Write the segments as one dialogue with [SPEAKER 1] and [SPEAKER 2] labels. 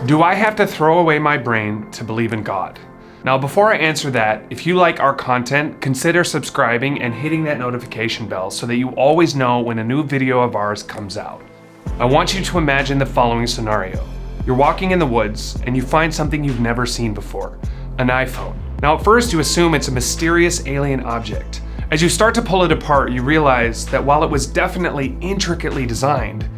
[SPEAKER 1] Do I have to throw away my brain to believe in God? Now, before I answer that, if you like our content, consider subscribing and hitting that notification bell so that you always know when a new video of ours comes out. I want you to imagine the following scenario. You're walking in the woods and you find something you've never seen before, an iPhone. Now, at first you assume it's a mysterious alien object. As you start to pull it apart, you realize that while it was definitely intricately designed,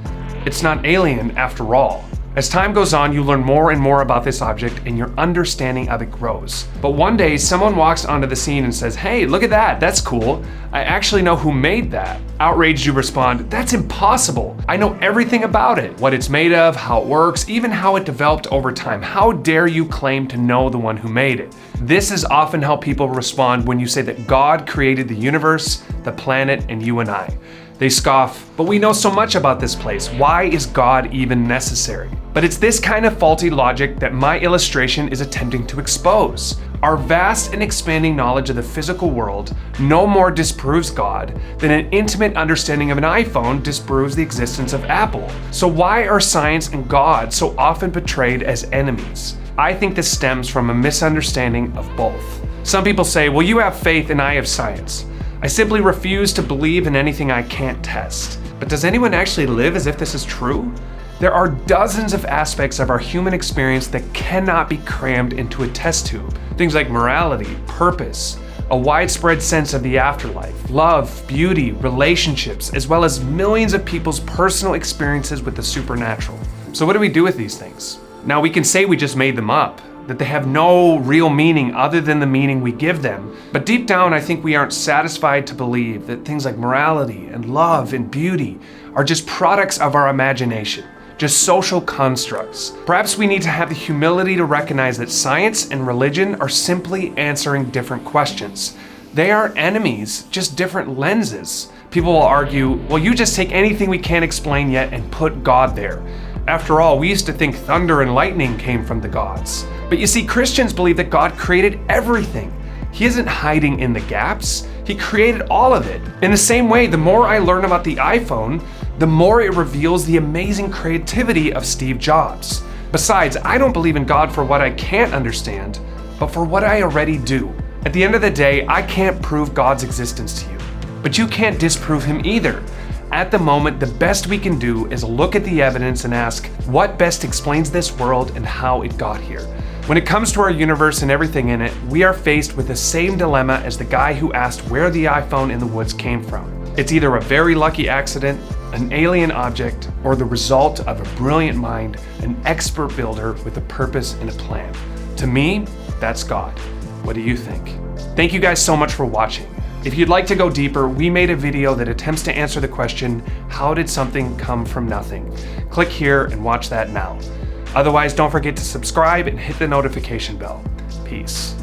[SPEAKER 1] it's not alien after all. As time goes on, you learn more and more about this object and your understanding of it grows. But one day, someone walks onto the scene and says, "Hey, look at that, that's cool. I actually know who made that." Outraged, you respond, "That's impossible. I know everything about it, what it's made of, how it works, even how it developed over time. How dare you claim to know the one who made it?" This is often how people respond when you say that God created the universe, the planet, and you and I. They scoff, "But we know so much about this place. Why is God even necessary?" But it's this kind of faulty logic that my illustration is attempting to expose. Our vast and expanding knowledge of the physical world no more disproves God than an intimate understanding of an iPhone disproves the existence of Apple. So why are science and God so often portrayed as enemies? I think this stems from a misunderstanding of both. Some people say, "Well, you have faith and I have science." I simply refuse to believe in anything I can't test. But does anyone actually live as if this is true? There are dozens of aspects of our human experience that cannot be crammed into a test tube. Things like morality, purpose, a widespread sense of the afterlife, love, beauty, relationships, as well as millions of people's personal experiences with the supernatural. So what do we do with these things? Now, we can say we just made them up, that they have no real meaning other than the meaning we give them. But deep down, I think we aren't satisfied to believe that things like morality and love and beauty are just products of our imagination, just social constructs. Perhaps we need to have the humility to recognize that science and religion are simply answering different questions. They aren't enemies, just different lenses. People will argue, "Well, you just take anything we can't explain yet and put God there. After all, we used to think thunder and lightning came from the gods." But you see, Christians believe that God created everything. He isn't hiding in the gaps. He created all of it. In the same way, the more I learn about the iPhone, the more it reveals the amazing creativity of Steve Jobs. Besides, I don't believe in God for what I can't understand, but for what I already do. At the end of the day, I can't prove God's existence to you, but you can't disprove him either. At the moment, the best we can do is look at the evidence and ask, what best explains this world and how it got here? When it comes to our universe and everything in it, we are faced with the same dilemma as the guy who asked where the iPhone in the woods came from. It's either a very lucky accident, an alien object, or the result of a brilliant mind, an expert builder with a purpose and a plan. To me, that's God. What do you think? Thank you guys so much for watching. If you'd like to go deeper, we made a video that attempts to answer the question, how did something come from nothing? Click here and watch that now. Otherwise, don't forget to subscribe and hit the notification bell. Peace.